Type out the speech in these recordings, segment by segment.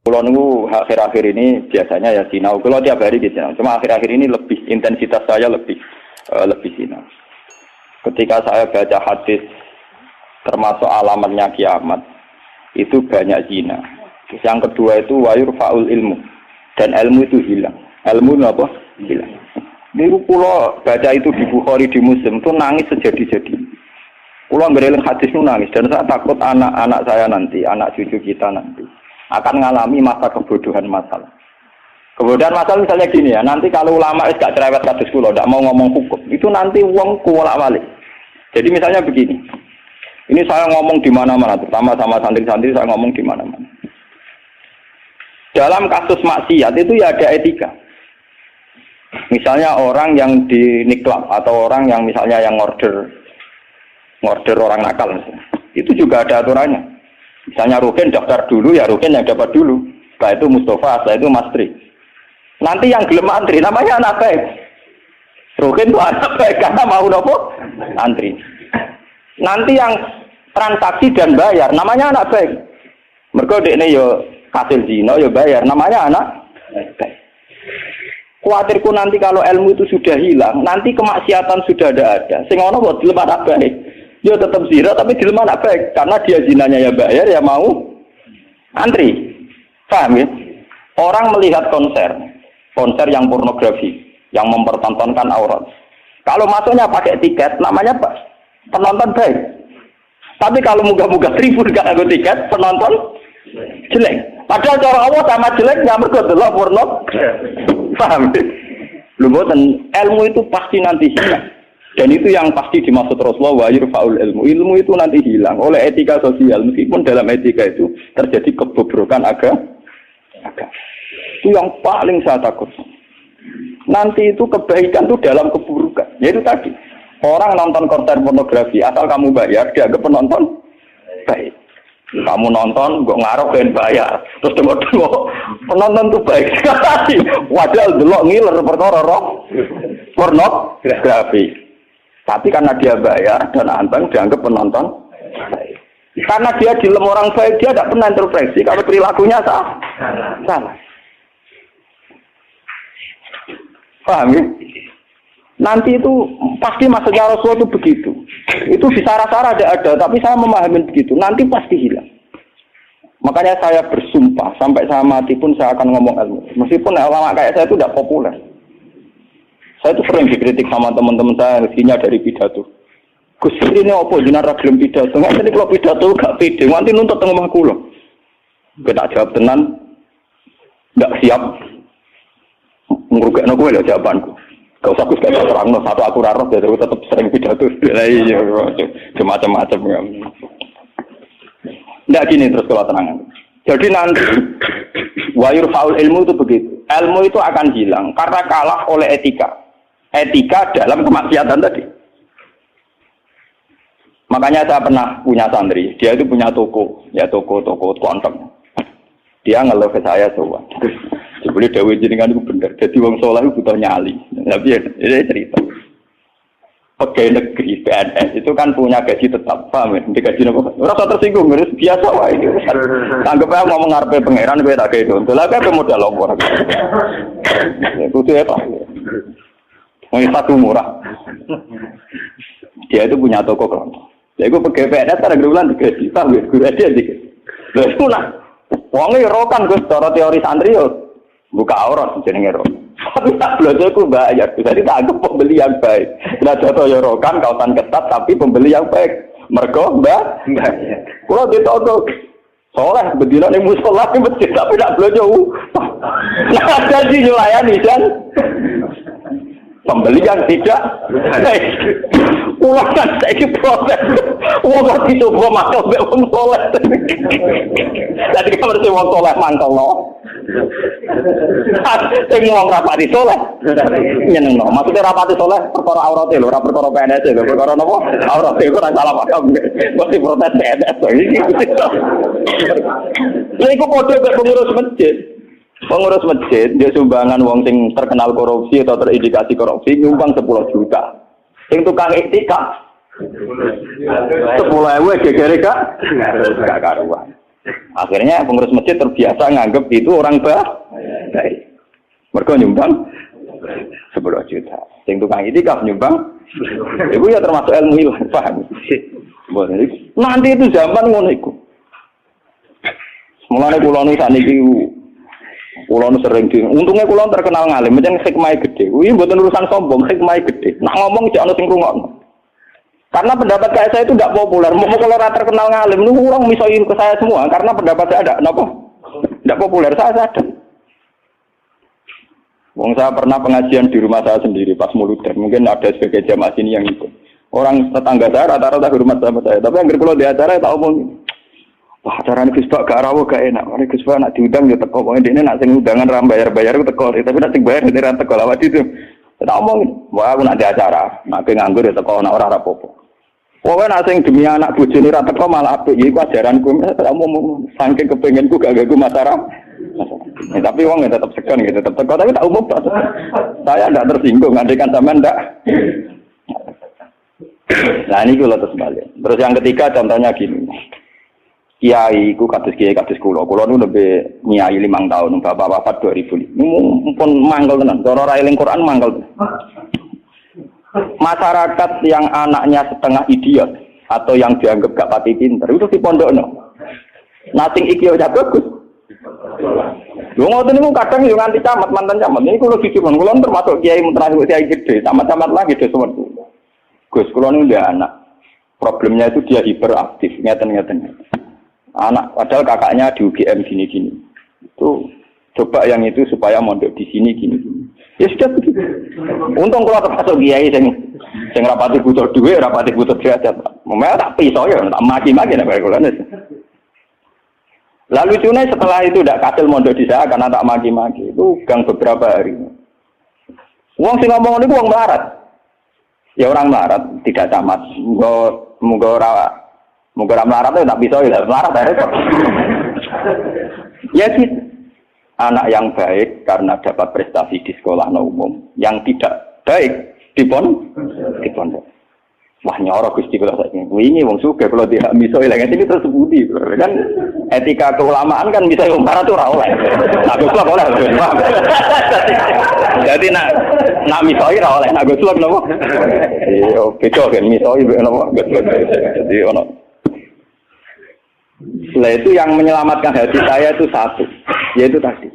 Kalau nunggu akhir-akhir ini biasanya ya sinau. Kalau tiap hari di sinau. Cuma akhir-akhir ini lebih intensitas saya lebih sinau. Ketika saya baca hadis termasuk alamatnya kiamat itu banyak zina. Terus yang kedua itu wayur faul ilmu dan ilmu itu hilang. Ilmu apa? Hilang. Niku kula baca itu di Bukhari di Muslim itu nangis sejadi-jadi. Kula ngereling hadis itu nangis dan saya takut anak-anak saya nanti, anak cucu kita nanti akan mengalami masa kebodohan masalah. Kebodohan masalah misalnya gini ya, nanti kalau ulama gak cerewet kados kula, ndak mau ngomong hukum, itu nanti wong kuwalak-walik. Jadi misalnya begini, ini saya ngomong di mana-mana, terutama sama santri-santri saya ngomong di mana-mana. Dalam kasus maksiat itu ya ada etika. Misalnya orang yang di niklab atau orang yang misalnya yang order orang nakal, itu juga ada aturannya. Misalnya Rukin daftar dulu, ya Rukin yang dapat dulu. Setelah itu Mustafa, setelah itu Mas Tri. Nanti yang gelem antri, namanya anak baik. Rukin itu anak baik, karena mau nopo antri. Nanti yang transaksi dan bayar, namanya anak baik. Mereka ini yo hasil zina, yo bayar, namanya anak baik. Khawatirku nanti kalau ilmu itu sudah hilang, nanti kemaksiatan sudah ada. Sing ono buat dilem anak baik. Dia tetap zina tapi dilem anak baik karena dia zinanya ya bayar ya mau antri. Paham ya? Orang melihat konser yang pornografi, yang mempertontonkan aurat. Kalau masuknya pakai tiket, namanya apa? Penonton baik. Tapi kalau muga-muga tribun gak ada tiket, penonton jelek. Padahal cara Allah sama jelek nggak mergo delok porno. Paham? Lho mboten, ilmu itu pasti nanti hilang. Dan itu yang pasti dimaksud Rasulullah wa yurfa'ul ilmu. Ilmu itu nanti hilang oleh etika sosial. Meskipun dalam etika itu terjadi kebobrokan agama. Itu yang paling saya takut. Nanti itu kebaikan itu dalam keburukan. Yaitu tadi, orang nonton konser pornografi asal kamu bayar, dianggap penonton baik. Kamu nonton, kok ngarep dan bayar. Terus tengok-tengok, penonton itu baik sekali. Wadah delok ngiler perkara pornografi. Tapi karena dia bayar dan anteng dianggap penonton baik. Karena dia dilem orang baik, dia tidak pernah intervensi kalau perilakunya salah. Paham ya? Nanti itu pasti maksudnya Rasulullah itu begitu. Itu di sarah-sarah ada, tapi saya memahami begitu. Nanti pasti hilang. Makanya saya bersumpah sampai saya mati pun saya akan ngomong ilmu. Meskipun ulama kayak saya itu tidak populer. Saya itu sering dikritik sama teman-teman saya rezekinya dari pidato. Gus ini apa jenara gelem pidato? Nggak jadi kalau pidato gak pede, nanti nuntut teng omah kula. Kita jawab tenan, nggak siap. Ngrugekno kowe lho jawabanku. Gak usah Gus gak terangno satu aku ora roh terus tetep sering pidato. Lah iya macam-macam. Nggak gini terus kalau tenang. Jadi nanti wayur faul ilmu itu begitu. Ilmu itu akan hilang karena kalah oleh etika. Etika dalam kemaksiatan tadi. Makanya saya pernah punya santri, dia itu punya toko kontong. Dia ngeluh ke saya sowan. Sebelum Dewi jenengan itu bener. Jadi wong saleh itu butuh nyali. Tapi ya ini cerita. Pegawai negeri PNS itu kan punya gaji tetap, paham ya? Gaji apa? Rasa tersinggung, biasa wah ini. Anggap aja ngomong ngarepe pangeran kowe tak kei itu. Lah kowe modal opo. Itu apa? Satu murah. Dia itu punya toko kelontong. Dia itu pegawai PNS kan bulan digaji, paham ya? Guru dia dikit. Lah itu lah. Wonge rokan Gus, cara teori santri yo buka aurat jenenge rokan. Tapi tak belajar ku bayar. Jadi tak anggap pembeli yang baik. Nah jatuh ya rokan kawasan ketat tapi pembeli yang baik. Mergo mbak. Kalau ditodok soleh berdiri ning musala ning masjid tapi tak belajar. Nah ada sih nyulayani kan. Pembeli yang tidak baik. Ulangan saiki proses. Wong kok dicoba makal mbek wong soleh. Dadi kamar sing wong soleh mangkelno. Sing wong rapati soleh. Nyenengno. Maksudnya rapati soleh perkara aurate lho, ora perkara PNS lho, perkara napa? Aurate ora salah paham. Mesti protes PNS iki. Lha iku padha karo pengurus masjid. Pengurus masjid dia sumbangan wong sing terkenal korupsi atau terindikasi korupsi nyumbang 10 juta. Sing tukang etika 10.000 gegere gak karuan. Akhirnya pengurus masjid terbiasa nganggep itu orang baik. Mereka nyumbang 10 juta. Sing tukang itikaf nyumbang, itu ya termasuk ilmu ilang, paham? Nanti itu zaman ngono iku. Mulane kula nu saniki kula nu sering untungnya kula terkenal ngalim, pancen hikmahe gede. Kuwi mboten urusan sombong, hikmahe gede. Nak ngomong jek ana sing ngrungokno. Karena pendapat saya itu tidak populer. Mau kalau rata terkenal ngalim, lu orang misalnya ke saya semua. Karena pendapat saya ada, kenapa? Tidak populer, saya sadar. Wong saya pernah pengajian di rumah saya sendiri pas muludan. Mungkin ada sebagai jamaah sini yang ikut. Orang tetangga saya rata-rata ke rumah sama saya. Tapi yang kalau di acara tak omong. Wah, acara ini Gus Pak gak rawo gak enak. Ini Gus Pak nak diundang ya teko. Pokoknya dia nak sing undangan ram bayar-bayar teko. Tapi nak sing bayar dia teko lawat itu. Tak omong. Wah, aku nak di acara. Nak nganggur ya teko nak ora apa-apa. Pokoknya nak sing demi anak bojone ra teko malah apik. Iku ajaranku. Tak omong saking kepengenku gak gagu masyarakat. Tapi uangnya tetap segan gitu, tetap teko, tapi tak umum tak. Saya tidak tersinggung, ngandikan sama ndak. Nah ini kalau terus balik. Terus yang ketiga contohnya gini, kiai ku kados kiai kados kulo nu lebih nyai 5 tahun, bapak 2000. Ini pun mangkel tenan, cara ra eling Quran mangkel. Masyarakat yang anaknya setengah idiot atau yang dianggap gak pati pinter itu di pondokno. Nating iki aja bagus. Lu ngoten niku kadang yo nganti camat mantan camat. Niku lho dicipon kula termasuk kiai terakhir kiai gede, camat-camat lagi do semetu. Gus kula niku ndek anak. Problemnya itu dia hiperaktif, ngeten-ngeten. Anak padahal kakaknya di UGM gini-gini. Itu coba yang itu supaya mondok di sini gini-gini. Ya sudah begitu. Untung kula termasuk kiai sing rapati butuh duit, rapati butuh derajat. Memang tak pisau ya, tak maki-maki nek kula. Lalu lucunya setelah itu tidak kasil mondok di saya karena tak maki-maki itu gang beberapa hari. Uang sing ngomong ini uang melarat. Ya orang melarat tidak camat. Moga orang melarat itu tak bisa ya melarat repot. Ya gitu. Anak yang baik karena dapat prestasi di sekolah umum, yang tidak baik di pondok. Wah nyoro Gusti kula saiki. Wingi wong sugih kula tidak miso ilang iki terus budi. Kan etika keulamaan kan bisa umar itu ora oleh. Nah Gusti oleh. Jadi nak miso ora oleh, nak Gusti napa? Yo beda kan miso napa? Jadi ono. Lah itu yang menyelamatkan hati saya itu satu, yaitu tadi.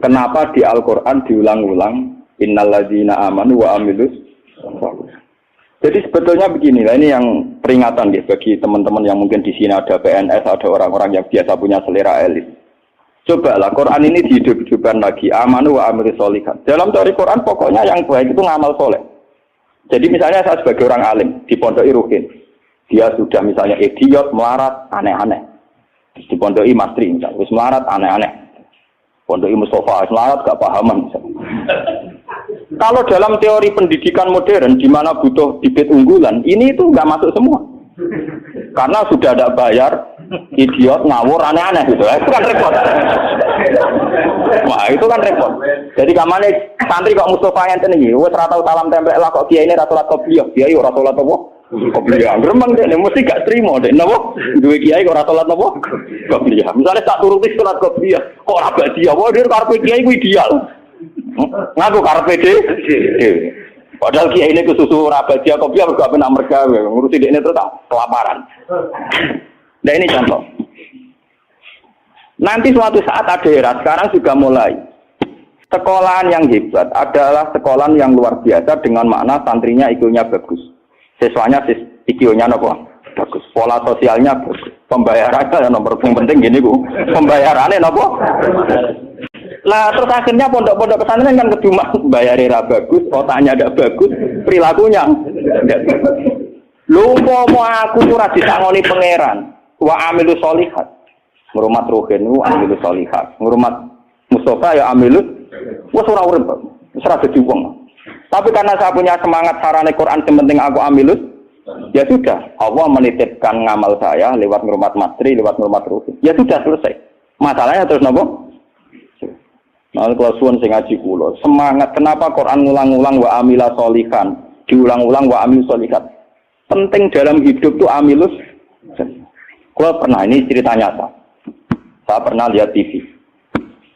Kenapa di Al-Qur'an diulang-ulang innalladzina amanu wa amilus sholihat. Jadi sebetulnya beginilah, ini yang peringatan ya bagi teman-teman yang mungkin di sini ada PNS, ada orang-orang yang biasa punya selera elit. Cobalah Quran ini dihidup-hidupkan lagi, amanu wa amilus sholihat. Dalam teori Quran pokoknya yang baik itu ngamal soleh. Jadi misalnya saya sebagai orang alim di Pondok Rukin, dia sudah misalnya idiot, melarat, aneh-aneh. Di Pondok Mastri misalnya, melarat, aneh-aneh. Pondok Mustafa, melarat, gak pahaman misalnya. Kalau dalam teori pendidikan modern di mana butuh bibit unggulan, ini itu nggak masuk semua. Karena sudah ada bayar, idiot, ngawur, aneh-aneh gitu. Itu kan repot. Wah, itu kan repot. Jadi kamane santri kok Mustafa enten iki, wis ora tau salam tempel lah kok kiai ini ra salat qobliyah. Kiai ora salat apa? Qobliyah. Gremeng dene mesti gak trimo dek napa? Duwe kiai kok ora salat apa? Qobliyah. Misale tak turuti salat qobliyah, kok ora badiah. Wah, dia karepe kiai ku ideal. Ngaku karepe dhewe. Padahal kiai ini kesusu rabadia kopi apa gak pernah mergawe ngurusi dekne terus tak kelaparan. Nah ini contoh. Nanti suatu saat ada era sekarang juga mulai. Sekolahan yang hebat adalah sekolahan yang luar biasa dengan makna santrinya IQ-nya bagus. Siswanya IQ-nya apa? Bagus. Pola sosialnya bagus. Pembayarannya nomor penting gini Bu. Pembayarannya apa? Lah terus akhirnya pondok-pondok pesantren kan kedua bayarnya bagus, otaknya tidak bagus, perilakunya tidak bagus. Lu mau aku ora disangoni pangeran, wa amilus sholihat. Ngurmat ruhin wa amilus sholihat. Ngurmat Mustafa ya amilus wis ora urip, wis ora dadi wong. Tapi karena saya punya semangat sarane Quran sementing aku amilus, ya sudah, Allah menitipkan ngamal saya lewat ngurmat mastri, lewat ngurmat ruhin. Ya sudah selesai. Masalahnya terus napa? Nah, kalau suwun sing ngaji kula, semangat kenapa Quran ngulang-ulang wa amila sholihan, diulang-ulang wa amil sholihat. Penting dalam hidup tuh amilus. Kula pernah ini cerita nyata. Saya pernah lihat TV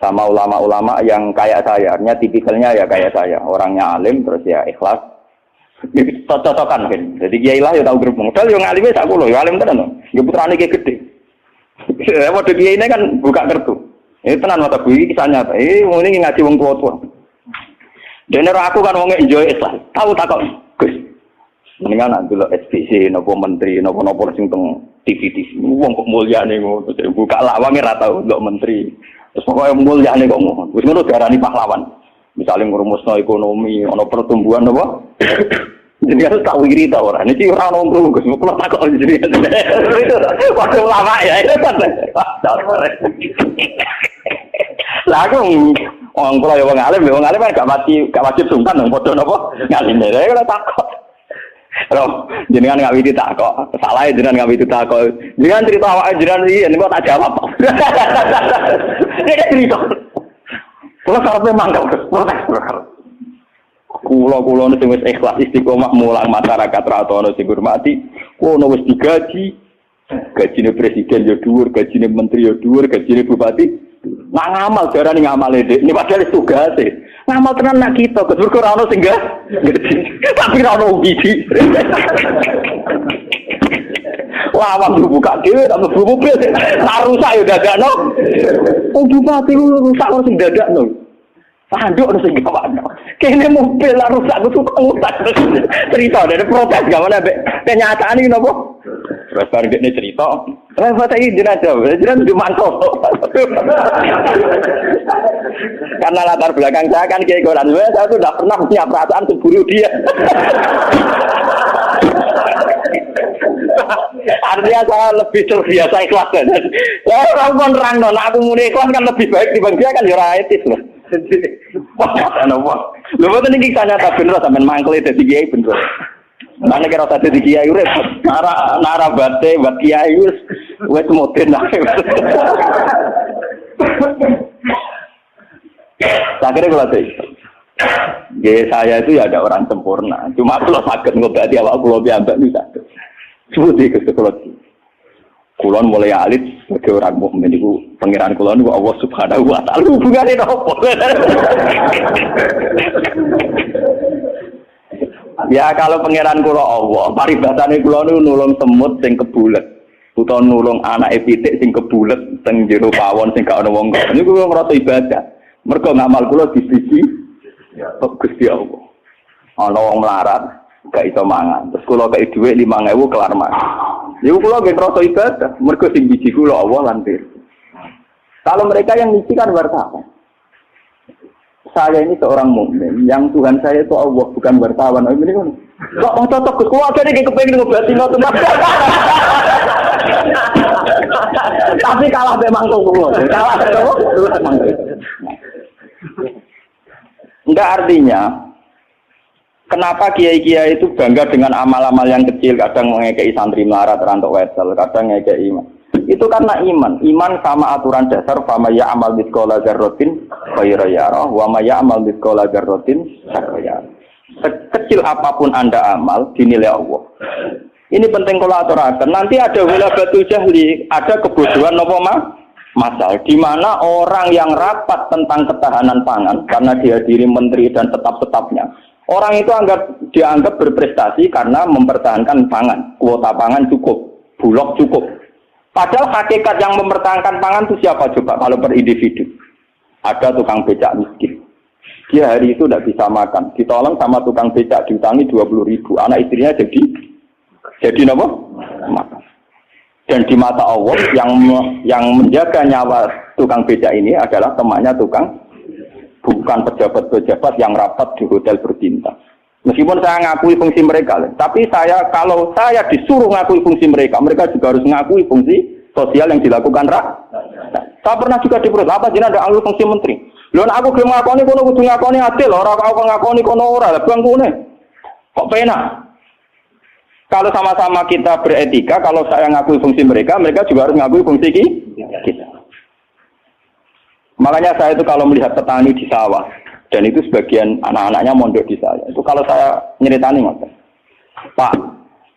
sama ulama-ulama yang kayak saya, artinya tipikalnya ya kayak saya, orangnya alim terus ya ikhlas. Cocok-cocokan kan. Jadi kiai lah ya tahu grup modal yang alimnya sak kulo, ya alim tenan. Ya putrane ki gede. Waduh kiai ini kan buka kartu. Ini tenan mata bui kisahnya. Ini ngaji wong tua-tua. Dene aku kan wong enjoy ikhlas. Tahu takok, Gus. Mendingan nak delok SBC napa menteri napa-napa sing teng TV-TV. Wong kok mulyane ngono. Buka lawange ra tau ndelok menteri. Terus pokoke mulyane kok ngono. Wis ngono diarani pahlawan. Misalnya ngurumusno ekonomi, ana pertumbuhan apa? Jadi harus tahu diri ta ora. Niki ora ono ngru Gus. Kok takok jadi. Waktu lama ya itu kan. Lah aku wong kula ya wong alim kan gak wajib sungkan nang padha napa ngaline. Lah ora takok. Loh, jenengan nggak widi takok, salah jenengan nggak widi takok. Jenengan cerita awak jenengan iki, niku tak jawab. Nek cerita. Kulo karepe mangkel, protes. Kulo sing wis ikhlas istiqomah mulang masyarakat ra ono sing hormati, kulo wis digaji. Gajine presiden ya dhuwur, gajine menteri ya dhuwur, gajine bupati. Nak ngamal darane ngamale Dik. Ini padahal tugase. Ngamal tenan nak kita, kedur ora ono sing enggak. Tapi ora ono wiji. Wah, wong buka dhewe tak mlebu mobil. Tak rusak ya dadakno. Wong bupati rusak ora sing dadakno. Panduk ora sing gawakno. Kene mobil lah rusak kudu ngutak. Cerita dari protes gimana mbek kenyataan iki napa? Terus bar dekne cerita. Lewat iki jenazah dimantau. Karena latar belakang saya kan kayak Quran, saya tuh tidak pernah punya perasaan cemburu dia. Artinya saya lebih terbiasa ikhlas kan. Ya orang pun nerang non, aku mulai ikhlas kan lebih baik dibanding dia kan ya etis loh. Lho boten iki nyata bener sampean mangkel dadi kiai bener. Mana kira tadi di kiai urip, nara bate buat kiai wes moden ae. Akhirnya kalau saya itu ya ada orang sempurna. Cuma kalau sakit ngobati awak kulo biambak bisa. Seperti itu kalau kulon mulai alit sebagai orang mukmin itu pangeran kulon itu Allah Subhanahu Wa Taala hubungannya apa? Ya kalau pangeran kulo Allah, paribatane kulo nu nulung semut sing kebulet, utawa nulung anake pitik sing kebulet teng jero pawon sing gak ana wong. Niku kulo ngrasa ibadah. Mergo ngamal kulo disiji Gusti Allah. Ana wong melarat, gak iso mangan. Terus kulo kei dhuwit 5.000 kelar mangan. Niku kulo nggih ngrasa ibadah. Mergo sing biji kulo Allah lan Kalau mereka yang ngisi kan wartawan. Saya ini seorang mukmin, yang Tuhan saya itu Allah, bukan wartawan. Ini kan, kok mau cocok Gus? Kok ada yang kepengen ngobati ngoten. Tapi kalah memang kulo. Kalah memang. Enggak artinya, kenapa kiai-kiai itu bangga dengan amal-amal yang kecil, kadang ngekei santri melarat, rantok wesel, kadang ngekei iman. Itu karena iman. Iman sama aturan dasar fama ya'mal mithqala dzarratin khairan yarah wa ma ya'mal mithqala dzarratin syarran yarah. Sekecil apapun Anda amal dinilai Allah. Ini penting kalau aturaken. Nanti ada wilabatul jahli, ada kebodohan napa masal di mana orang yang rapat tentang ketahanan pangan karena dihadiri menteri dan tetap-tetapnya. Orang itu dianggap berprestasi karena mempertahankan pangan. Kuota pangan cukup, bulog cukup. Padahal hakikat yang mempertahankan pangan itu siapa coba kalau per individu? Ada tukang becak miskin. Dia hari itu tidak bisa makan. Ditolong sama tukang becak diutangi 20.000. Anak istrinya jadi apa? Makan. Dan di mata Allah yang menjaga nyawa tukang becak ini adalah temannya tukang, bukan pejabat-pejabat yang rapat di hotel berbintang. Meskipun saya ngakui fungsi mereka, tapi kalau saya disuruh ngakui fungsi mereka juga harus ngakui fungsi sosial yang dilakukan Saya pernah juga diperut, apa jenengan ada alur fungsi menteri? Lho aku gelem ngakoni kono kudu ngakoni adil, ora aku ngakoni kono ora, lah bangkune. Kok penak? Kalau sama-sama kita beretika, kalau saya ngakui fungsi mereka juga harus ngakui fungsi kita. Makanya saya itu kalau melihat petani di sawah, dan itu sebagian anak-anaknya mondok di saya. Itu kalau saya nyeritani ngoten. Pak,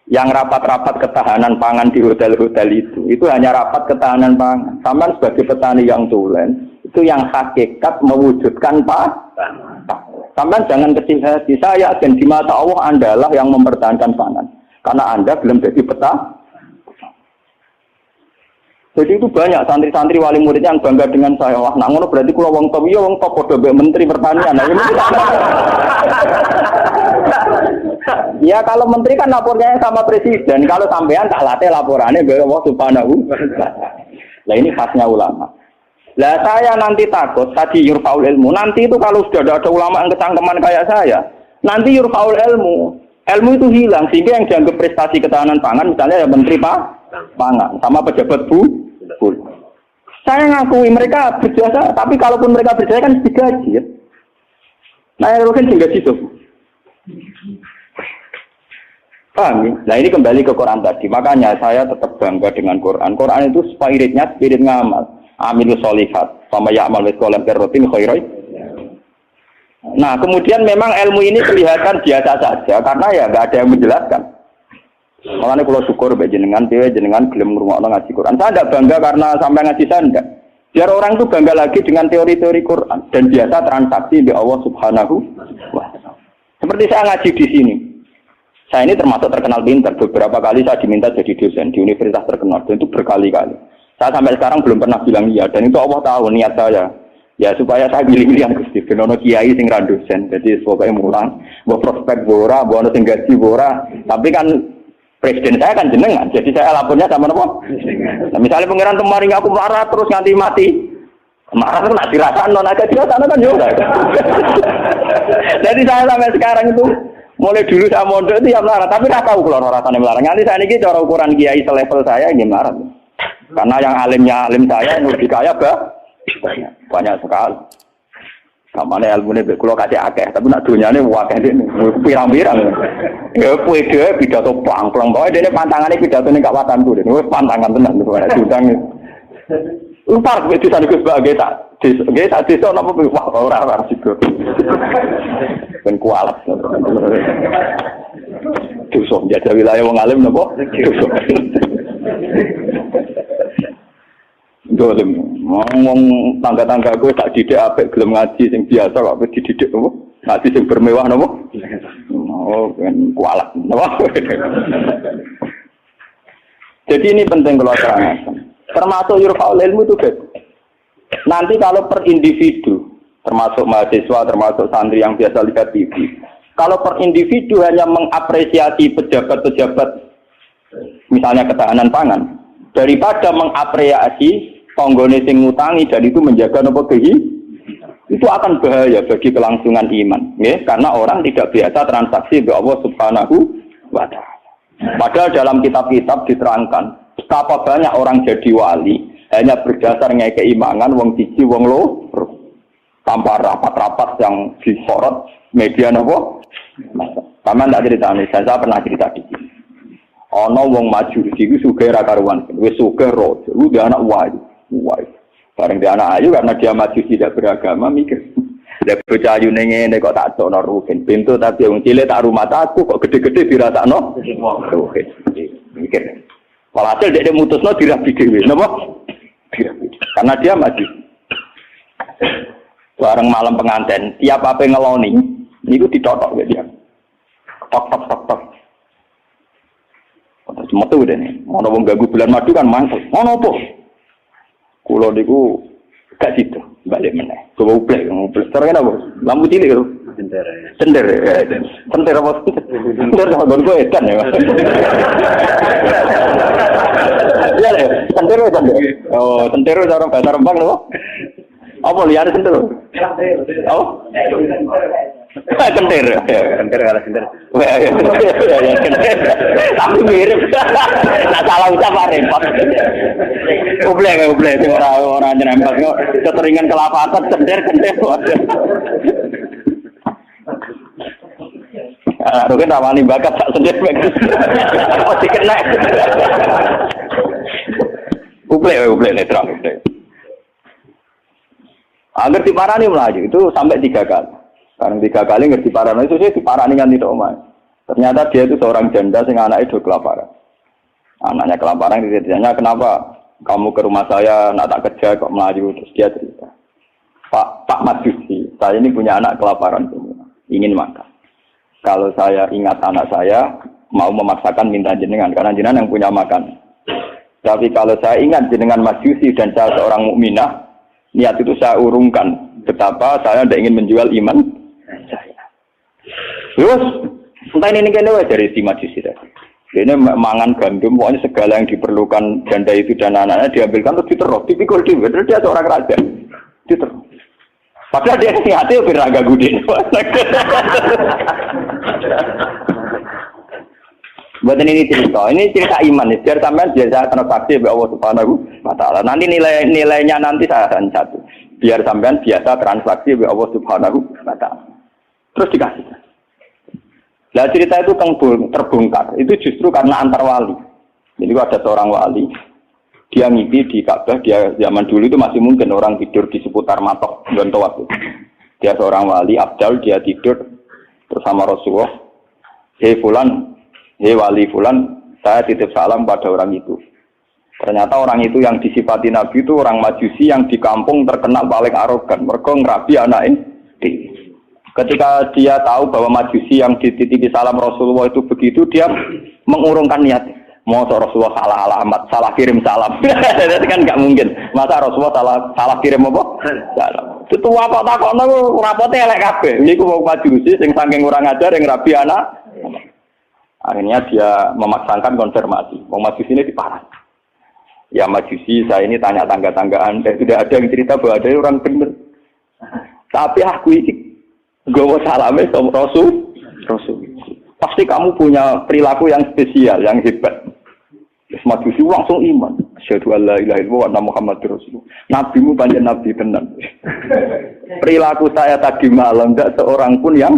Yang rapat-rapat ketahanan pangan di hotel-hotel itu hanya rapat ketahanan pangan. Sampai sebagai petani yang tulen, itu yang hakikat mewujudkan Sampai jangan kecil hati. Saya dan di mata Allah Andalah yang mempertahankan pangan. Karena Anda belum jadi Jadi itu banyak santri-santri wali murid yang bangga dengan saya. Wah, nak ngono berarti kula wong top, ya wong top padha mbek menteri pertanian. Nah, ini ya kalau menteri kan lapornya sama presiden, kalau sampean tak latih laporannya ke Allah Subhanahu wa taala. Lah ini khasnya ulama. Lah saya nanti takut tadi yurfaul ilmu. Nanti itu kalau sudah ada ulama yang kecangkeman kayak saya, nanti yurfaul ilmu. Ilmu itu hilang sehingga yang dianggap prestasi ketahanan pangan misalnya ya menteri pangan sama pejabat bu. Saya ngakui mereka berjasa, tapi kalaupun mereka berjasa kan digaji. Ya? Nah, yang rugen digaji itu. Paham ya? Nah ini kembali ke Quran tadi. Makanya saya tetap bangga dengan Quran. Quran itu spiritnya spirit ngamal. Amilus solihat. Sama ya'mal miskolam kerotin khairai. Nah kemudian memang ilmu ini kelihatan biasa saja. Karena ya nggak ada yang menjelaskan. Makanya kalau syukur jenengan gelem ngrungokno ngaji Quran. Saya tidak bangga karena sampai ngaji saya enggak. Biar orang itu bangga lagi dengan teori-teori Quran dan biasa transaksi di Allah Subhanahu wa taala. Seperti saya ngaji di sini. Saya ini termasuk terkenal pintar. Beberapa kali saya diminta jadi dosen di universitas terkenal dan itu berkali-kali. Saya sampai sekarang belum pernah bilang iya dan itu Allah tahu niat saya. Ya supaya saya pilih-pilih yang Gusti ben ono kiai sing ra dosen. Jadi pokoknya mulang, mbok prospek ora, mbok ono sing gaji ora. Tapi kan presiden saya kan jenengan, jadi saya lapornya sama apa? Nah, misalnya pengiran kemarin aku marah terus nganti mati, marah itu nak dirasakan non agak dirasakan kan juga. Jadi saya sampai sekarang itu mulai dulu saya mondok itu ya marah, tapi nggak tahu kalau rasanya marah. Nanti saya ini cara ukuran kiai selevel saya ini marah, karena yang alim saya yang lebih kaya banyak sekali. Kamane ilmune mek kula kasih akeh, tapi nak dunyane akeh dene pirang-pirang. Ya pede pidato plang-plang bae dene pantangane pidatone gak watanku dene. Wis pantangan tenan ora diundang. Upar wis disane sebagai tak desa napa wah ora sigo. Ben kualat. Dosa jaga wilayah wong alim napa? Dosa. Dolem, ngomong tangga-tangga gue tak didik apik gelem ngaji sing biasa kok dididik apa? Ngaji sing bermewah napa? Oh, kan kualat napa? Jadi ini penting kalau terangkan. Termasuk yurfaul ilmu itu guys. Nanti kalau per individu, termasuk mahasiswa, termasuk santri yang biasa lihat TV. Kalau per individu hanya mengapresiasi pejabat-pejabat misalnya ketahanan pangan daripada mengapresiasi tonggone sing ngutangi dan itu menjaga nopo itu akan bahaya bagi kelangsungan iman, ya, karena orang tidak biasa transaksi dengan Allah Subhanahu wa taala. Padahal dalam kitab-kitab diterangkan betapa banyak orang jadi wali hanya berdasarnya keimanan wong siji wong loro tanpa rapat-rapat yang disorot media nopo. Sama ndak ceritane, saya pernah cerita di sini. Ono wong maju iki sugih ra karuan, wis sugih ro, udah anak wayu. Bareng dia anak ayu karena dia maju tidak beragama mikir. Lek bocah ayu ngene kok tak tokno rugen. Pintu tapi wong cilik tak rumah aku kok gede-gede dirasakno. Rugen. Mikir. Walhasil dia mutusno dirabi dhewe. Napa? Dirabi. Karena dia maju. Bareng malam pengantin, tiap apa ngeloni niku ditotok ke dia. Tok. Terus metu dene. Ono wong ganggu bulan madu kan mangkel. Ono apa? Kulo niku gak situ, balik meneh. Coba ublek. Terus kenapa? Lampu cilik lho. Sender apa? Sender sama gonku edan ya. Iya lho, sender. Oh, sender cara bahasa Rembang lho. Apa liyane sender? Oh. Kentir kalah sender. Tapi mirip. Nak salah ucap repot. Ublek sing ora nyerempet kok keteringan kelapatan sender. Aku kan rawani bakat sak sender bagus. Pasti kena. Ublek netral. Agar diparani melaju itu sampai 3 kali. Sekarang 3 kali ngerti parano itu sih diparani kan tidak omah. Ternyata dia itu seorang janda sing anaknya do kelaparan. Anaknya kelaparan, ditanya kenapa kamu ke rumah saya nak tak kerja kok melaju. Terus dia cerita, Pak Majusi, saya ini punya anak kelaparan semua, ingin makan. Kalau saya ingat anak saya, mau memaksakan minta jenengan, karena jenengan yang punya makan. Tapi kalau saya ingat jenengan Majusi dan saya seorang mukminah, niat itu saya urungkan. Betapa saya tidak ingin menjual iman saya. Terus, entah ini kene dari si Majusi tadi. Ini mangan gandum, pokoknya segala yang diperlukan janda itu dan anak-anaknya diambilkan terus diterus, dipikul dia. Dia seorang raja, diterus. Padahal dia niatnya beraga gudin. Buat ini cerita iman. Biar sampean biasa transaksi oleh Allah Subhanahu wa Ta'ala. Nanti nilainya nanti saya akan satu. Biar sampean biasa transaksi oleh Allah Subhanahu wa Ta'ala. Terus dikasih. Nah cerita itu terbongkar. Itu justru karena antar wali. Jadi ada seorang wali. Dia ngipi di Ka'bah, dia zaman dulu itu masih mungkin orang tidur di seputar matok Gontowat. Dia seorang wali abdal, dia tidur bersama Rasulullah. Hei fulan, hei wali fulan, saya titip salam pada orang itu. Ternyata orang itu yang disifati Nabi itu orang Majusi yang di kampung terkenal paling arogan. Mereka ngerabi anaknya. Ketika dia tahu bahwa Majusi yang dititipi salam Rasulullah itu begitu, dia mengurungkan niatnya. Mau Rasulullah salah alamat, salah kirim salam. Itu kan nggak mungkin. Masa Rasulullah salah kirim apa? Salam. Itu apa takon aku rapotnya elek kabeh. Niku mau Majusi sing saking kurang ajar yang rabi anak. Akhirnya dia memaksakan konfirmasi. Mau Majusi ini diparah. Ya Majusi, saya ini tanya tangga-tanggaan. Tidak ada yang cerita bahwa ada orang benar. Tapi aku ini gawa salame sama Rasul. Pasti kamu punya perilaku yang spesial, yang hebat. Majusi langsung iman. Asyhadu alla ilaha illallah wa anna Muhammadur Rasulullah. Nabimu panjang nabi tenan. Perilaku saya tadi malam enggak seorang pun yang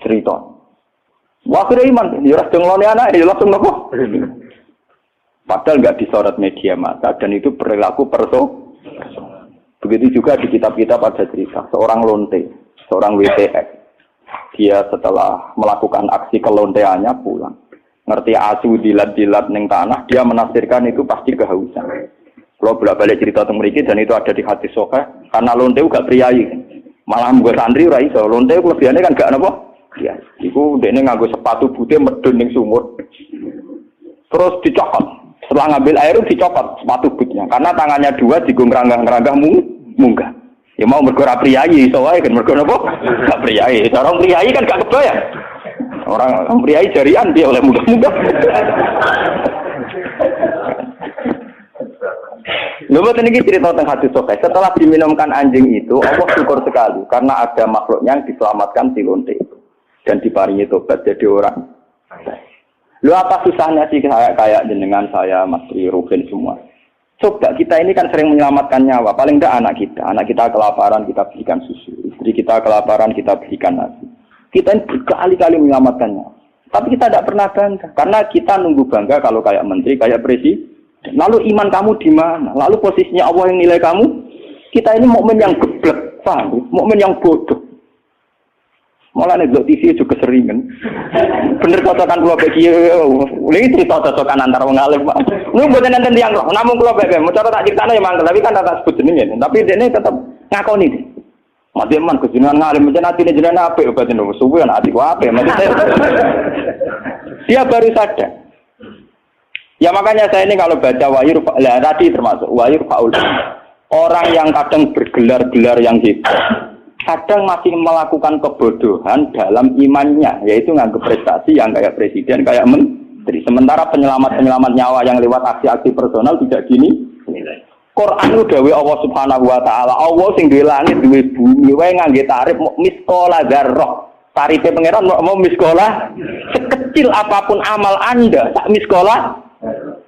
cerita. Wah, kira iman. Ya ora denglone anak, ya langsung nopo. Padahal enggak disorot media massa dan itu perilaku perso. Begitu juga di kitab-kitab ada cerita seorang lonte, seorang WTX. Dia setelah melakukan aksi kelonteannya pulang. Ngerti asu dilat-dilat ning tanah, dia menafsirkan itu pasti kehausan. Kalau bolak-balik cerita tentang mriki dan itu ada di hadis sahih, karena lonte gak priayi. Malah mbok santri ora iso. Lonte kelebihane kan gak napa? Iya. Iku dekne nganggo sepatu putih medun ning sumur. Terus dicopot. Setelah ngambil air dicopot sepatu bootnya. Karena tangannya dua digo ngeranggah-ngeranggah munggah. Ya mau mergo ora priayi iso wae kan mergo napa? Gak priayi. Orang priayi kan gak kebayang. Orang priayi jarian dia oleh munggah-munggah. Lalu ini cerita tentang hadis sahih. Setelah diminumkan anjing itu, Allah syukur sekali karena ada makhluknya yang diselamatkan si lonte itu dan diparingi tobat jadi orang. Lu apa susahnya sih kayak jenengan saya, Mas Ruhin semua. Coba kita ini kan sering menyelamatkan nyawa. Paling tidak anak kita kelaparan kita berikan susu, istri kita kelaparan kita berikan nasi. Kita ini berkali-kali menyelamatkan nyawa. Tapi kita tidak pernah bangga karena kita nunggu bangga kalau kayak menteri, kayak presiden. Lalu iman kamu di mana? Lalu posisinya Allah yang nilai kamu? Kita ini mukmin yang geblek, paham? Mukmin yang bodoh. Malah nek TV juga keseringan. Bener cocokan kula bagi ini cerita cocokan antar wong alim, Pak. Lu mboten nenten tiyang roh, namung kula bebe. Mau cara tak critakno ya mangkel, tapi kan tak sebut jenenge. Tapi dene tetep ngakoni. Mati man kejenengan ngalim jenengan atine jenengan apik obatin lho. Suwe ana atiku apik. Dia baru sadar. Ya makanya saya ini kalau baca wahyu tadi termasuk wahyu faul. Orang yang kadang bergelar-gelar yang hebat, kadang masih melakukan kebodohan dalam imannya, yaitu nganggap prestasi yang kayak presiden, kayak menteri. Sementara penyelamat nyawa yang lewat aksi-aksi personal tidak gini. Quran itu dawuh Allah Subhanahu wa taala, Allah sing duwe langit, duwe bumi, wae ngangge tarif miskola dzarrah. Tarife pangeran mau miskola sekecil apapun amal Anda, sak miskola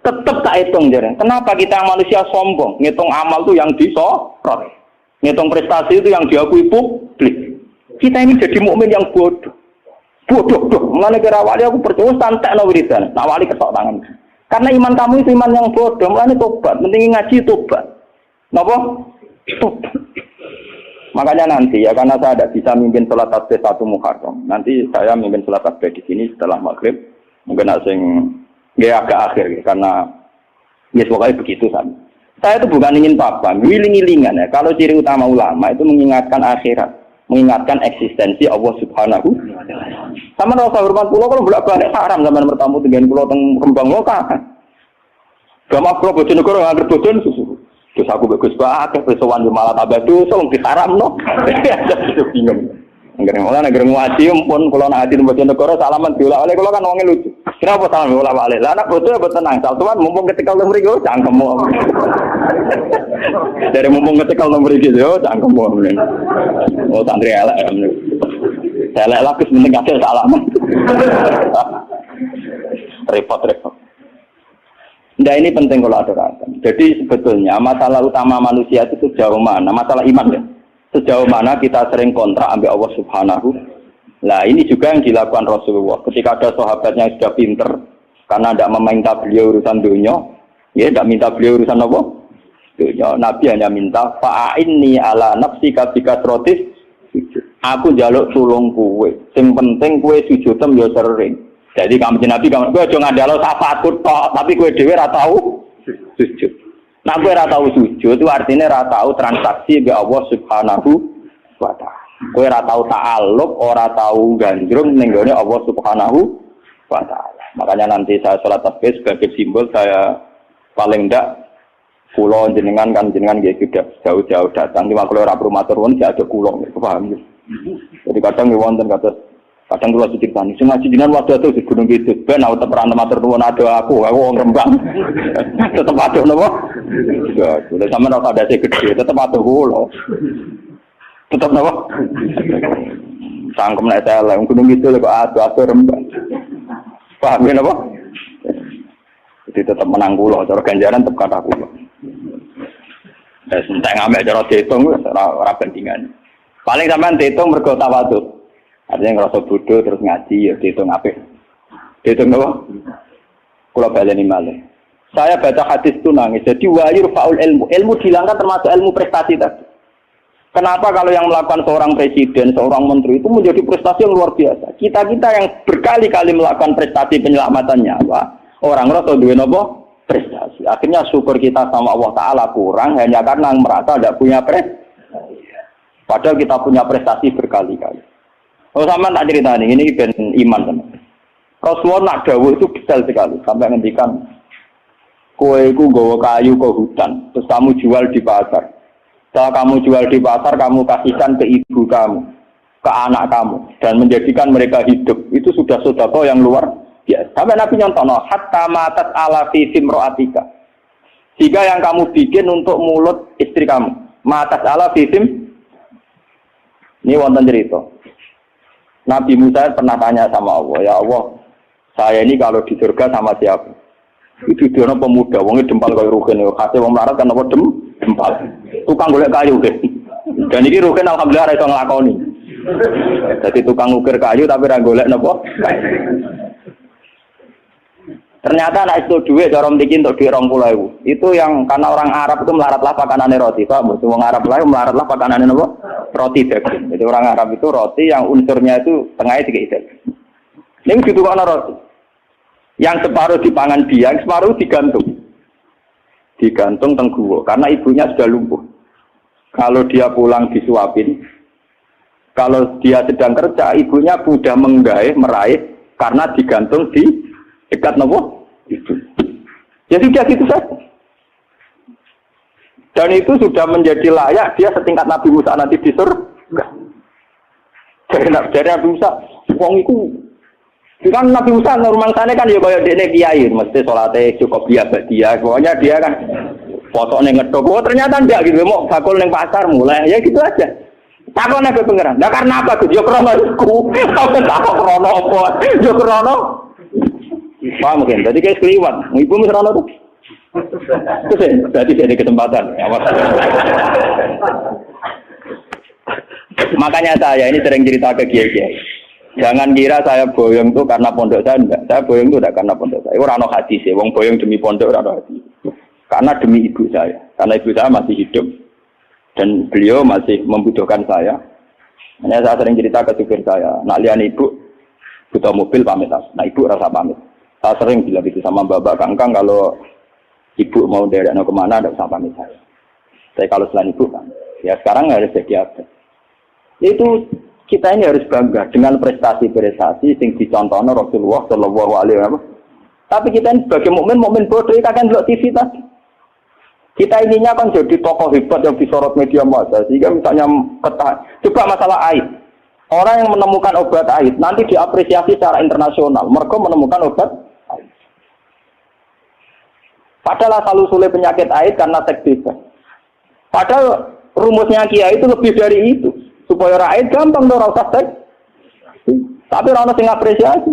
tetap tak hitung jare. Kenapa kita manusia sombong? Ngitung amal itu yang disorot. Ngitung prestasi itu yang diakui publik. Kita ini jadi mukmin yang bodoh. Bodoh. Mulane kira wali aku percaya santekno wiridan. Nah wali ketok tangan. Karena iman kamu itu iman yang bodoh. Mulane tobat, penting ngaji tobat. Napa? Tobat. Makanya nanti ya karena saya tidak bisa mimpin sholat tasbih 1 Muharram. Nanti saya mimpin sholat tasbih di sini setelah maghrib. Mungkin asing ya agak akhir ya, karena ya pokoknya begitu kan. Saya itu bukan ingin apa, wiling-wilingan ya. Kalau ciri utama ulama itu mengingatkan akhirat, mengingatkan eksistensi Allah Subhanahu. Sama rasa hormat pulau kalau bolak-balik haram zaman bertamu dengan pulau teng Rembang lokal. Gama pulau Bojonegoro nggak bojon susu. Terus aku bagus banget, persoalan di malah tambah dosa, wong diharam no. Itu bingung. Negeri ngaji pun kalau nak hati tempat negara salaman diulah oleh kalau kan orangnya lucu. Kenapa salaman diulah balik? Lah anak bodoh ya tenang. Tuan mumpung ketika nomor itu cangkemmu. Dari mumpung ketika nomor itu cangkemmu. Oh santri elek. Saya elek lapis mending kasih salaman. Repot. Nah ini penting kalau aturakan. Jadi sebetulnya masalah utama manusia itu sejauh mana? Masalah iman ya. Sejauh mana kita sering kontrak ambil Allah Subhanahu. Nah ini juga yang dilakukan Rasulullah. Ketika ada sahabatnya yang sudah pinter, karena tidak meminta beliau urusan dunia, ya tidak minta beliau urusan apa? Dunia. Nabi hanya minta fa'inni ala nafsika bikasrotis. Aku njaluk tulung kowe. Sing penting kowe sujudem ya sering. Jadi kamu Nabi kamu kowe aja ngandalo syafaatku tok, tapi kowe dhewe ora tau sujud. Nah kowe ora tau sujud itu artinya ora tau transaksi be Allah Subhanahu wa taala. Kowe ora tau ta'alluq, ora tau gandrung ning gone Allah Subhanahu wa taala. Makanya nanti saya salat tasbih sebagai simbol saya paling ndak kula jenengan kan jenengan nggih sudah jauh-jauh datang di makhluk ora matur nuwun gak ada kula, paham ya. Jadi kadang wonten kadang kula diceritani sing ngaji jenengan waktu itu di Gunung Kidul ben aku tetep ora matur nuwun ada aku wong Rembang. Tetep atuh napa? Ya, sudah sama ora ada sing gede tetep atuh kula. Tetep napa? Sangkem nek tele Gunung Kidul kok atuh Rembang. Paham ya napa? Jadi tetep menang kula, cara ganjaran tetep kata kula. Entek ngamek cara diitung ora bandingan. Paling sampean diitung mergo tawadhu. Artinya ngerasa bodoh terus ngaji ya dihitung apik. Dihitung apa? Kula baleni malih. Saya baca hadis itu nangis. Jadi wayur faul ilmu. Ilmu dihilangkan termasuk ilmu prestasi tadi. Kenapa kalau yang melakukan seorang presiden, seorang menteri itu menjadi prestasi yang luar biasa. Kita-kita yang berkali-kali melakukan prestasi penyelamatan nyawa, orang ngerasa duwe napa? Prestasi. Akhirnya syukur kita sama Allah Ta'ala kurang hanya karena merasa tidak punya prestasi. Padahal kita punya prestasi berkali-kali. Oh sama tak cerita ini ben iman teman. Rasulullah nak dawuh itu detail sekali sampai ngendikan kowe iku nggawa kayu ke hutan terus kamu jual di pasar. Setelah kamu jual di pasar kamu kasihkan ke ibu kamu, ke anak kamu dan menjadikan mereka hidup. Itu sudah sedekah yang luar biasa. Sampai Nabi nyontono hatta matat ala fi simraatika. Jika yang kamu bikin untuk mulut istri kamu, matat ala fi sim. Ini wonten cerita. Nabi Musa pernah tanya sama Allah, ya Allah, saya ini kalau di surga sama siapa? Itu dia pemuda, wongnya dempal kayak Rugen, khasnya wong melarat kan apa dempal. Tukang golek kayu deh. Dan ini Rugen alhamdulillah iso nglakoni. Jadi tukang ukir kayu tapi ra golek napa? Ternyata anak itu duit cara mriki untuk duit 20.000. Itu yang karena orang Arab itu melaratlah pakanane roti, Pak. Wong Arab lain melaratlah pakanane napa? Roti daging. Jadi orang Arab itu roti yang unsurnya itu tengahnya dikit daging. Ning ditukokno roti. Yang separuh dipangan dia, yang separuh digantung. Digantung teng guwa karena ibunya sudah lumpuh. Kalau dia pulang disuapin. Kalau dia sedang kerja, ibunya mudah meraih karena digantung di dekat nopo itu. Jadi dia gitu saja. Dan itu sudah menjadi layak dia setingkat Nabi Musa nanti di surga. Dari Nabi Musa, wong itu kan Nabi Musa rumangsane kan ya kaya dene kiai, mesti salate cukup dia. Pokoknya dia kan fotone ngedok. Oh ternyata enggak gitu, mau bakul ning pasar mulai ya gitu aja. Takone ke pengeran. Lah karena apa Gus? Yo krono iku. Tak krono apa? Yo krono paham mungkin, jadi kayak sekeliwat. Ibu misalnya tuh, terus berarti jadi kesempatan. Makanya saya ini sering cerita ke kiai-kiai. Jangan kira saya boyong tuh karena pondok saya enggak. Saya boyong tuh enggak karena pondok saya. Orang no hadis ya, wong boyong demi pondok orang no hadis. Karena demi ibu saya. Karena ibu saya masih hidup. Dan beliau masih membutuhkan saya. Hanya saya sering cerita ke supir saya, nak lihat ibu butuh mobil pamit, nah ibu rasa pamit. Saya sering bilang gitu sama Bapak Kangkang, kalau ibu mau derekno kemana, tidak usah pamit saya. Saya kalau selain ibu kan, ya sekarang harus jadi apa? Itu kita ini harus bangga dengan prestasi-prestasi yang dicontohkan Rasulullah Shallallahu Alaihi Wasallam. Tapi kita ini sebagai mukmin bodoh, kita kan lihat TV tadi. Kita ininya kan jadi tokoh hebat yang disorot media massa. Sehingga misalnya coba masalah aid. Orang yang menemukan obat aid nanti diapresiasi secara internasional. Mereka menemukan obat aid. Padahal asal-usulnya penyakit aid karena seks bebas. Padahal rumusnya Kiai itu lebih dari itu. Supaya orang aid gampang dong rasa seks. Tapi orang yang apresiasi.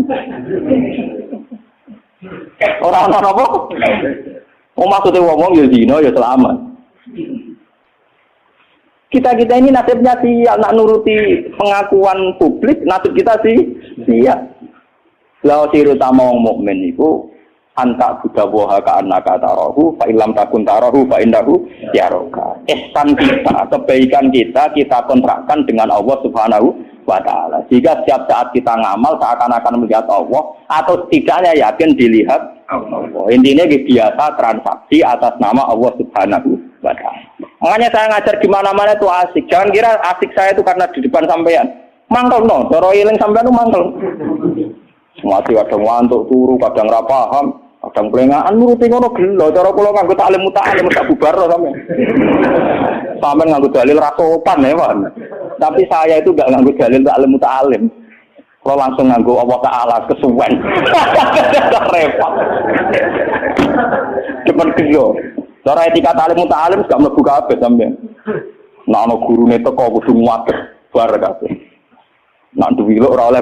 Orang-orang apa? Maksudnya ngomong ya zina ya selamat. Kita ini nasibnya sial, nak nuruti pengakuan publik, nasib kita sih sial. Lalu ciri utama orang mukmin itu antak budawaha ka annaka tarahu, fa illam takun tarahu fa indahu yaraka. Ihsan kita, kebaikan kita kontrakkan dengan Allah Subhanahu wa ta'ala. Jika setiap saat kita ngamal seakan-akan melihat Allah atau setidaknya yakin dilihat Allah. Intinya biasa transaksi atas nama Allah Subhanahu wa ta'ala. Makanya saya ngajar di mana-mana itu asik. Jangan kira asik saya itu karena di depan sampean. Mangkel no, cara iling sampean itu mangkel. Mati kadang ngantuk turu, kadang ra paham, kadang pelengahan nuruti ngono gelo. Cara kula nganggo taklim muta'alim tak bubar sampean. Sampean nganggo dalil ra sopan ya, Pak. Tapi saya itu enggak nganggo dalil taklim muta'alim. Kalau langsung nganggo Allah Ta'ala kesuwen. Repot. Depan gelo. Cara etika taklim muta'alim gak mlebu kabeh sampean. Nek ana gurune teko kudu nguwates bar kabeh. Nek duwi ora oleh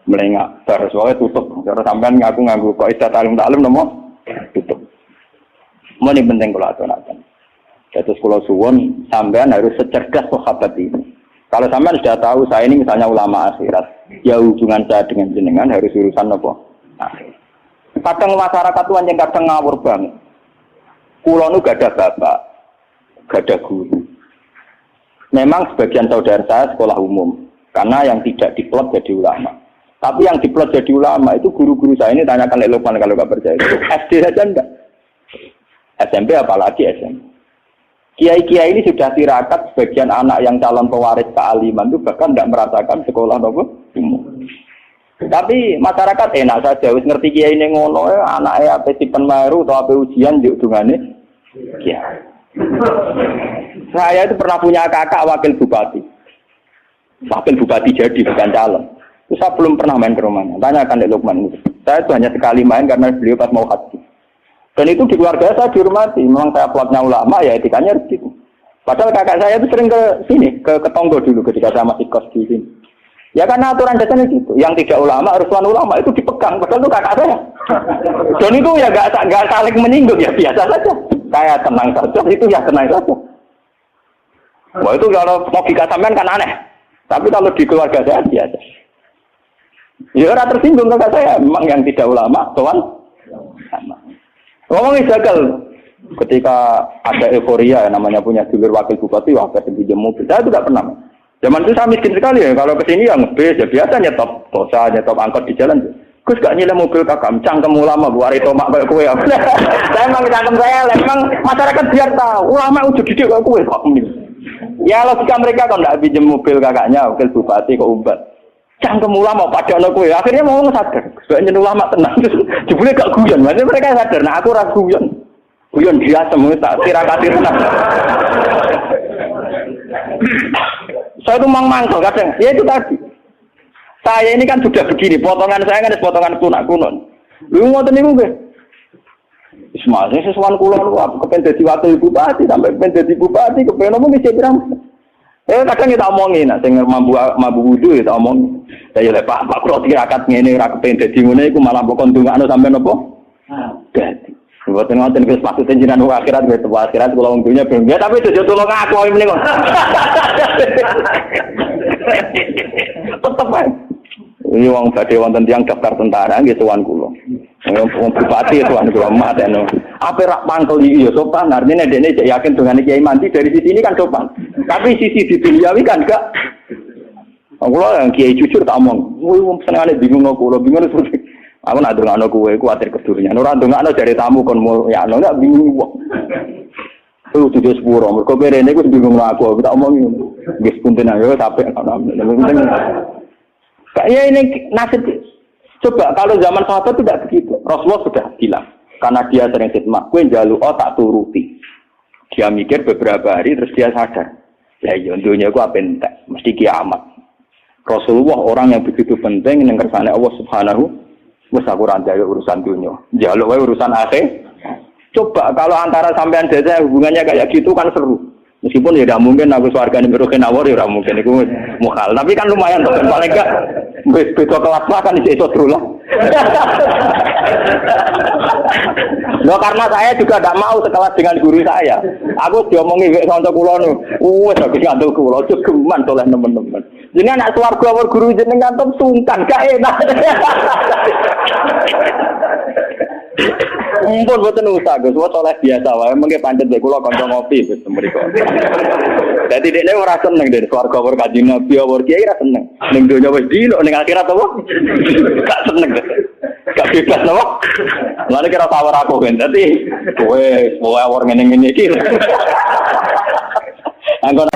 melengak bar soalnya tutup. Cara sampean ngaku nganggo kaidah taklim nomo tutup. Ini penting kula aturaken. Terus kula suwun sampean harus secerdas sahabat ini. Kalau sampean sudah tahu saya ini misalnya ulama akhirat, ya hubungan saya dengan jenengan harus urusan apa? Akhirat. Kadang masyarakat tuh yang kadang ngawur banget. Kulo nu gak ada bapak, gak ada guru. Memang sebagian saudara saya sekolah umum, karena yang tidak diplot jadi ulama. Tapi yang diplot jadi ulama itu guru-guru saya ini tanyakan Lek Lukman kalau gak percaya. SD saja enggak. SMP apalagi SMP. Kiai-kiai ini sudah tirakat sebagian anak yang calon pewaris kealiman itu bahkan tidak merasakan sekolah umum. Tapi masyarakat enak saja, wis ngerti kiai ini ngono, anaknya apa sipen baru atau apa ujian di dungane. Ya. Saya itu pernah punya kakak wakil bupati. Wakil bupati jadi bukan calon. Itu saya belum pernah main ke rumahnya. Tanyakan Lek Lukman. Saya itu hanya sekali main karena beliau pas mau haji. Dan itu di keluarga saya dihormati. Memang saya plotnya ulama, ya etikanya harus gitu. Padahal kakak saya itu sering ke sini, ke Tonggo dulu ketika saya masih kos di sini. Ya karena aturan dasarnya gitu. Yang tidak ulama, harus ulama itu dipegang. Padahal itu kakak saya. Dan itu ya nggak saling menyinggung, ya biasa saja. Saya tenang saja, itu ya tenang saja. Wah itu kalau logika sampean kan aneh. Tapi kalau di keluarga saya biasa. Ya orang tersinggung kakak saya. Memang yang tidak ulama, tuan. Ngomongin gagal. Ketika ada euforia namanya punya dulur wakil bupati, wakil pinjam mobil. Saya itu tidak pernah. Zaman itu saya miskin sekali ya. Kalau kesini yang ngebis ya biasa nyetop tosa, nyetop angkot di jalan. Gus gak nyilem mobil kakak, cangkem ulama bu hari tomak kayak kue. Saya emang cangkem saya, emang masyarakat biar tahu ulama udah didik kayak kue kok. Ya logika mereka kalau tidak pinjam mobil kakaknya, wakil bupati kok umbat. Cangkem ulama pada anak kue. Akhirnya mau sadar, sebenarnya ulama tenang. Jebule gak guyon, maksudnya mereka sadar. Nah aku ras guyon, guyon dia semua tak tirakati tenang. Saya itu mangkel kadang, ya itu tadi. Saya ini kan sudah begini, potongan saya kan potongan kuno. Lu ngoten niku nggih. Ismail sesuatu kula lu kepen dadi wakil bupati sampai kepen dadi bupati kepen opo mesti pirang. Kadang kita omongin, nah sing mampu wudu ya tak omongin. Ya lek Pak kula tirakat ngene ora kepen dadi ngene iku malah kok ndongakno sampean apa? Dadi. Bukan ngoten wis maksudnya jenengan akhirat wis akhirat kula wong dunya ben. Ya tapi aja tulung aku mrene kok. Tetep ae. Ini wong badhe wonten tiyang daftar tentara nggih tuan kula. Wong bupati tuan kula mateno. Apa rak pangkel iki ya sopan, artinya dene cek yakin dengan kiai mandi dari sisi ini kan sopan. Tapi sisi di duniawi kan enggak. Aku lah yang kiai jujur tak omong. Wong senengane bingung aku, bingung terus. Aku nak ndongakno kowe kuwatir kedurian. Ora ndongakno dari tamu kon ya ono enggak bingung wong. Tuh tujuh sepuluh, mereka berene aku bingung aku tak omongin. Wis punten ayo sampai kayaknya ini nasib. Coba kalau zaman sahabat tidak begitu. Rasulullah sudah bilang karena dia sering khidmat, kowe njaluk tak turuti. Dia mikir beberapa hari terus dia sadar. Ya iya dunia aku apa entek, mesti kiamat. Rasulullah orang yang begitu penting ning kersane Allah Subhanahu wis aku ora njaluk urusan dunia. Njaluk wae urusan akhir. Coba kalau antara sampean desa hubungannya kayak gitu kan seru. Meskipun ya tidak mungkin aku swargane meroken awor ya ora mungkin iku mukhal. Tapi kan lumayan tuh kan paling enggak beda kelas lah kan iso terus. Loh karena saya juga tidak mau sekelas dengan guru saya. Aku diomongi wek kanca kula niku. Wes aku ngandel kula jogeman oleh teman-teman. Jenengan anak swarga awor guru jenengan tuh sungkan gak enak. Mumpun boten usah Gus, wis oleh biasa wae mengke pancet wae kula kanca ngopi Gus mriko. Dadi dekne ora seneng den swarga awor Kanjeng Nabi awor kiai ora seneng. Ning donya wis dilok ning akhirat apa? Gak seneng. Gak bebas napa? Lan kira tawar aku ben. Dadi kowe awor ngene-ngene iki. Anggon